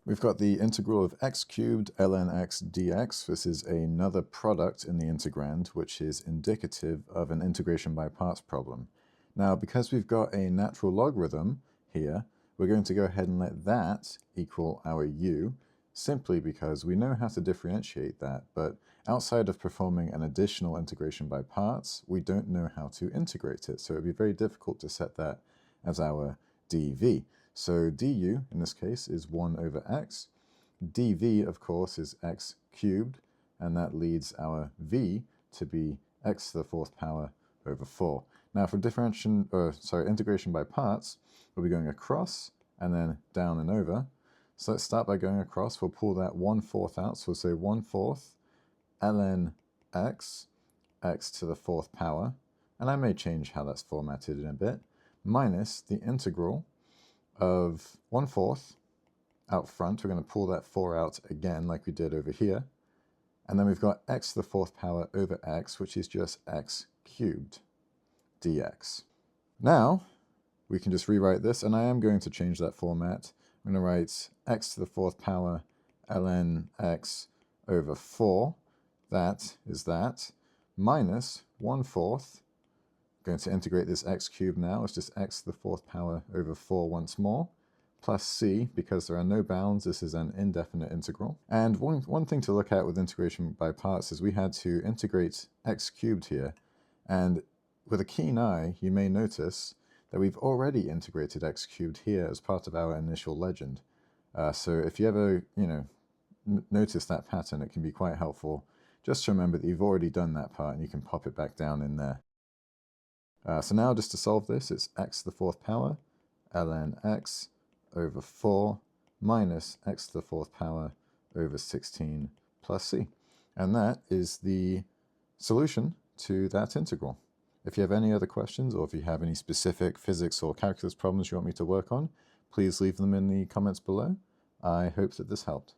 We've got the integral of x cubed ln x dx. This is another product in the integrand, which is indicative of an integration by parts problem. Now, because we've got a natural logarithm here, we're going to go ahead and let that equal our u, simply because we know how to differentiate that, but outside of performing an additional integration by parts, we don't know how to integrate it. So it would be very difficult to set that as our dv. So du, in this case, is 1 over x. dv, of course, is x cubed, and that leads our v to be x to the fourth power over 4. Now, for integration by parts, we'll be going across and then down and over. So let's start by going across. We'll pull that 1/4 out. So we'll say 1/4 ln x, x to the fourth power, and I may change how that's formatted in a bit, minus the integral of 1/4 out front. We're going to pull that 4 out again like we did over here. And then we've got x to the fourth power over x, which is just x cubed dx. Now, we can just rewrite this, and I am going to change that format. I'm going to write x to the fourth power ln x over 4. That is that, minus 1/4. Going to integrate this x cubed now. It's just x to the fourth power over 4 once more, plus c, because there are no bounds. This is an indefinite integral. And one thing to look at with integration by parts is we had to integrate x cubed here. And with a keen eye, you may notice that we've already integrated x cubed here as part of our initial legend. So if you ever, notice that pattern, it can be quite helpful just to remember that you've already done that part and you can pop it back down in there. So now, just to solve this, it's x to the fourth power ln x over 4 minus x to the fourth power over 16 plus c. And that is the solution to that integral. If you have any other questions, or if you have any specific physics or calculus problems you want me to work on, please leave them in the comments below. I hope that this helped.